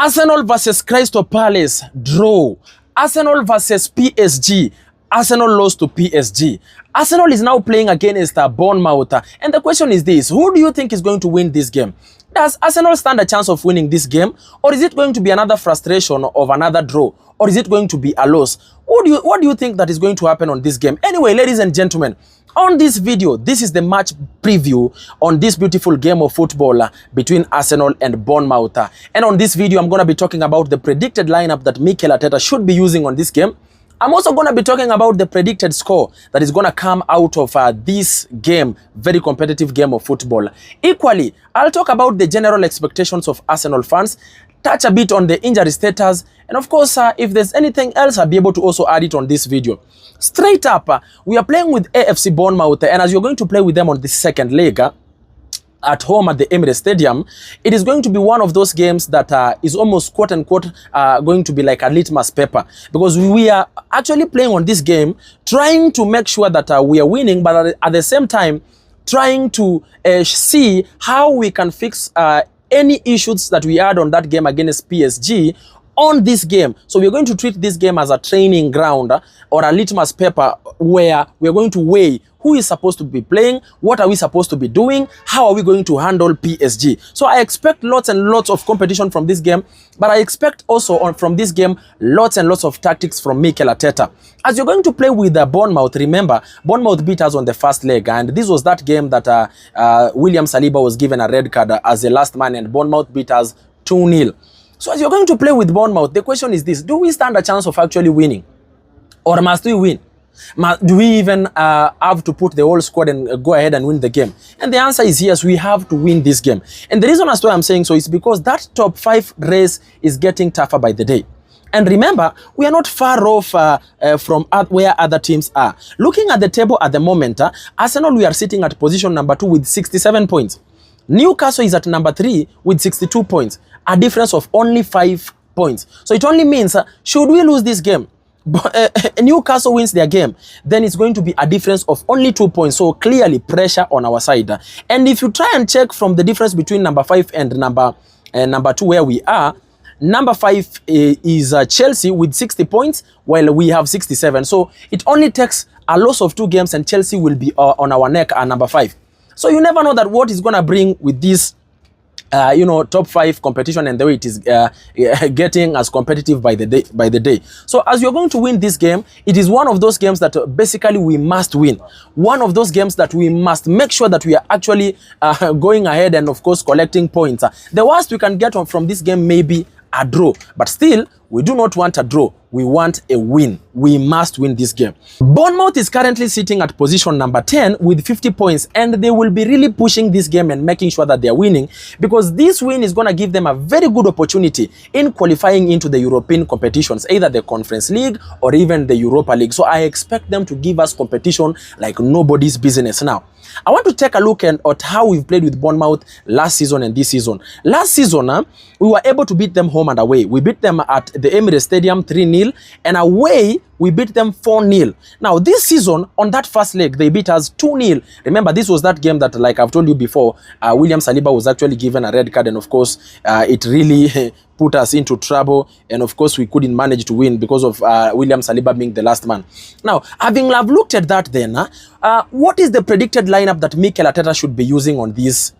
Arsenal versus Crystal Palace, draw. Arsenal versus PSG, Arsenal lost to PSG. Arsenal is now playing against Bournemouth. And the question is this: who do you think is going to win this game? Does Arsenal stand a chance of winning this game? Or is it going to be another frustration of another draw? Or is it going to be a loss? What do you think that is going to happen on this game? Anyway, ladies and gentlemen, on this video, this is the match preview on this beautiful game of football between Arsenal and Bournemouth. And on this video, I'm going to be talking about the predicted lineup that Mikel Arteta should be using on this game. I'm also going to be talking about the predicted score that is going to come out of this game, very competitive game of football. Equally, I'll talk about the general expectations of Arsenal fans, touch a bit on the injury status, and of course, if there's anything else, I'll be able to also add it on this video. Straight up, we are playing with AFC Bournemouth, and as you're going to play with them on the second leg, at home at the Emirates Stadium, it is going to be one of those games that is almost quote-unquote going to be like a litmus paper, because we are actually playing on this game trying to make sure that we are winning, but at the same time trying to see how we can fix any issues that we had on that game against PSG on this game. So we're going to treat this game as a training ground or a litmus paper where we're going to weigh who is supposed to be playing, what are we supposed to be doing, how are we going to handle PSG. So I expect lots and lots of competition from this game, but I expect also from this game lots and lots of tactics from Mikel Arteta. As you're going to play with Bournemouth, remember, Bournemouth beat us on the first leg, and this was that game that William Saliba was given a red card as the last man, and Bournemouth beat us 2-0. So as you're going to play with Bournemouth, the question is this: do we stand a chance of actually winning? Or must we win? Do we even have to put the whole squad and go ahead and win the game? And the answer is yes, we have to win this game. And the reason as to why I'm saying so is because that top 5 race is getting tougher by the day. And remember, we are not far off from where other teams are. Looking at the table at the moment, Arsenal, we are sitting at position number 2 with 67 points. Newcastle is at number 3 with 62 points. A difference of only 5 points. So it only means, should we lose this game, Newcastle wins their game, then it's going to be a difference of only 2 points. So clearly pressure on our side. And if you try and check from the difference between number 5 and number 2 where we are, number 5 is Chelsea with 60 points, while we have 67. So it only takes a loss of 2 games and Chelsea will be on our neck at number 5. So you never know that what is going to bring with this top 5 competition and the way it is getting as competitive by the day. So as you're going to win this game, it is one of those games that basically we must win. One of those games that we must make sure that we are actually going ahead and of course collecting points. The worst we can get from this game may be a draw, but still we do not want a draw. We want a win. We must win this game. Bournemouth is currently sitting at position number 10 with 50 points, and they will be really pushing this game and making sure that they are winning, because this win is going to give them a very good opportunity in qualifying into the European competitions, either the Conference League or even the Europa League. So I expect them to give us competition like nobody's business. Now, I want to take a look at how we've played with Bournemouth last season and this season. Last season, we were able to beat them home and away. We beat them at the Emirates Stadium 3-0, and away we beat them 4-0. Now this season, on that first leg, they beat us 2-0. Remember, this was that game that, like I've told you before, William Saliba was actually given a red card, and of course it really put us into trouble, and of course we couldn't manage to win because of William Saliba being the last man. Now, having looked at that, then what is the predicted lineup that Mikel Arteta should be using on this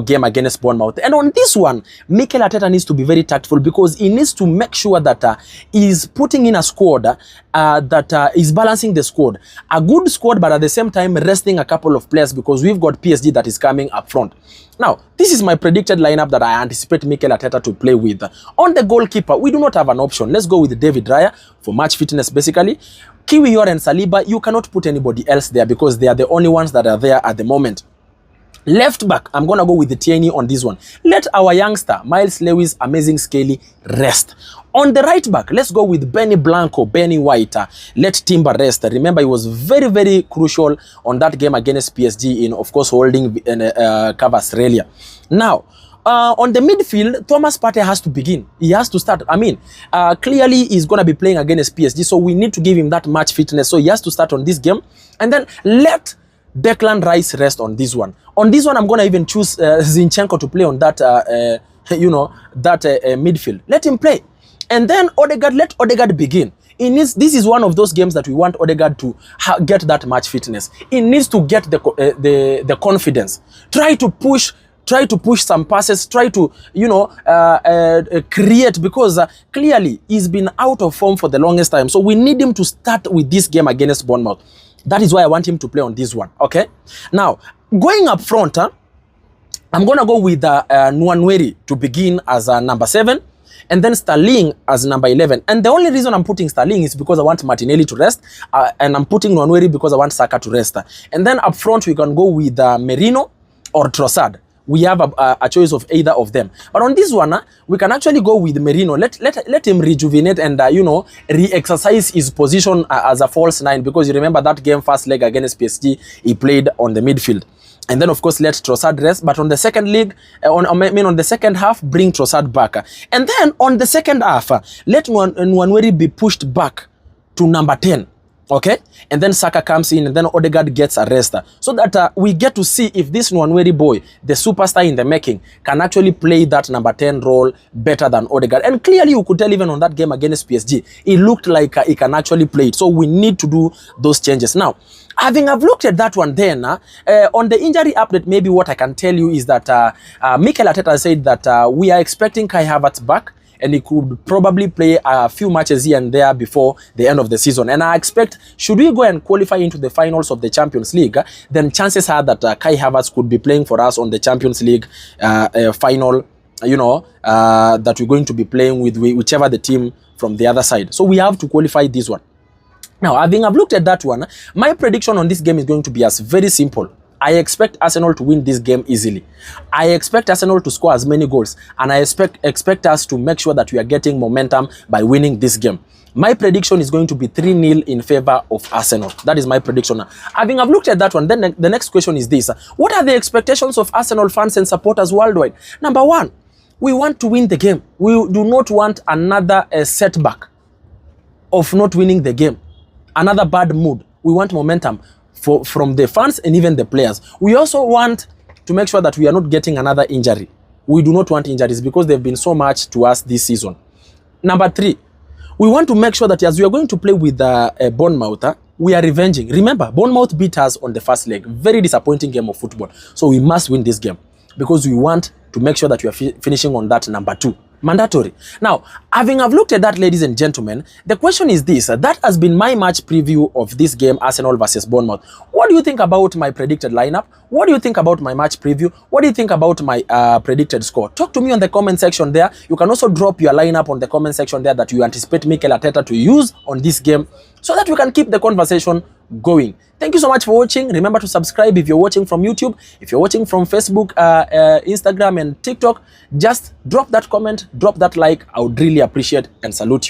game against Bournemouth? And on this one, Mikel Arteta needs to be very tactful, because he needs to make sure that he's putting in a squad that is balancing the squad. A good squad, but at the same time resting a couple of players, because we've got PSG that is coming up front. Now, this is my predicted lineup that I anticipate Mikel Arteta to play with. On the goalkeeper, we do not have an option. Let's go with David Raya for match fitness, basically. Kiwior and Saliba, you cannot put anybody else there because they are the only ones that are there at the moment. Left back, I'm going to go with the Tierney on this one. Let our youngster, Miles Lewis, amazing Scaly, rest. On the right back, let's go with Benny Blanco, Benny White. Let Timber rest. Remember, he was very, very crucial on that game against PSG in, of course, holding cover Australia. Now, on the midfield, Thomas Partey has to begin. He has to start. I mean, clearly he's going to be playing against PSG, so we need to give him that match fitness. So he has to start on this game. And then let Declan Rice rest on this one. On this one, I'm going to even choose Zinchenko to play on that that midfield. Let him play. And then Odegaard, let Odegaard begin. This is one of those games that we want Odegaard to get that match fitness. He needs to get the confidence. Try to push some passes, try to, create, because clearly he's been out of form for the longest time. So we need him to start with this game against Bournemouth. That is why I want him to play on this one, okay? Now, going up front, I'm going to go with Nwaneri to begin as number 7. And then Sterling as number 11. And the only reason I'm putting Sterling is because I want Martinelli to rest. And I'm putting Nwaneri because I want Saka to rest. And then up front, we can go with Merino or Trossard. We have a choice of either of them. But on this one, we can actually go with Merino. Let him rejuvenate and, re-exercise his position as a false 9. Because you remember that game, first leg against PSG, he played on the midfield. And then, of course, let Trossard rest. But on the second leg, on the second half, bring Trossard back. And then on the second half, let Nwaneri be pushed back to number 10. Okay? And then Saka comes in, and then Odegaard gets a rest. So that we get to see if this Nwaneri boy, the superstar in the making, can actually play that number 10 role better than Odegaard. And clearly, you could tell even on that game against PSG, it looked like he can actually play it. So we need to do those changes. Now, I've looked at that one then, on the injury update, maybe what I can tell you is that Mikel Arteta said that we are expecting Kai Havertz back, and he could probably play a few matches here and there before the end of the season. And I expect, should we go and qualify into the finals of the Champions League, then chances are that Kai Havertz could be playing for us on the Champions League final, that we're going to be playing with whichever the team from the other side. So we have to qualify this one. Now, I've looked at that one, my prediction on this game is going to be as very simple. I expect Arsenal to win this game easily. I expect Arsenal to score as many goals, and I expect us to make sure that we are getting momentum by winning this game. My prediction is going to be 3-0 in favor of Arsenal. That is my prediction. I've looked at that one, then the next question is this. What are the expectations of Arsenal fans and supporters worldwide? Number 1, we want to win the game. We do not want another setback of not winning the game. Another bad mood. We want momentum from the fans and even the players. We also want to make sure that we are not getting another injury. We do not want injuries because they've been so much to us this season. Number 3, we want to make sure that as we are going to play with Bournemouth, we are revenging. Remember, Bournemouth beat us on the first leg. Very disappointing game of football. So we must win this game because we want to make sure that we are finishing on that number 2. Mandatory. Now, I've looked at that, ladies and gentlemen, the question is this. That has been my match preview of this game, Arsenal versus Bournemouth. What do you think about my predicted lineup? What do you think about my match preview? What do you think about my predicted score? Talk to me on the comment section there. You can also drop your lineup on the comment section there that you anticipate Mikel Arteta to use on this game so that we can keep the conversation going. Thank you so much for watching. Remember to subscribe if you're watching from YouTube. If you're watching from Facebook, Instagram and TikTok, just drop that comment, drop that like. I would really appreciate and salute you.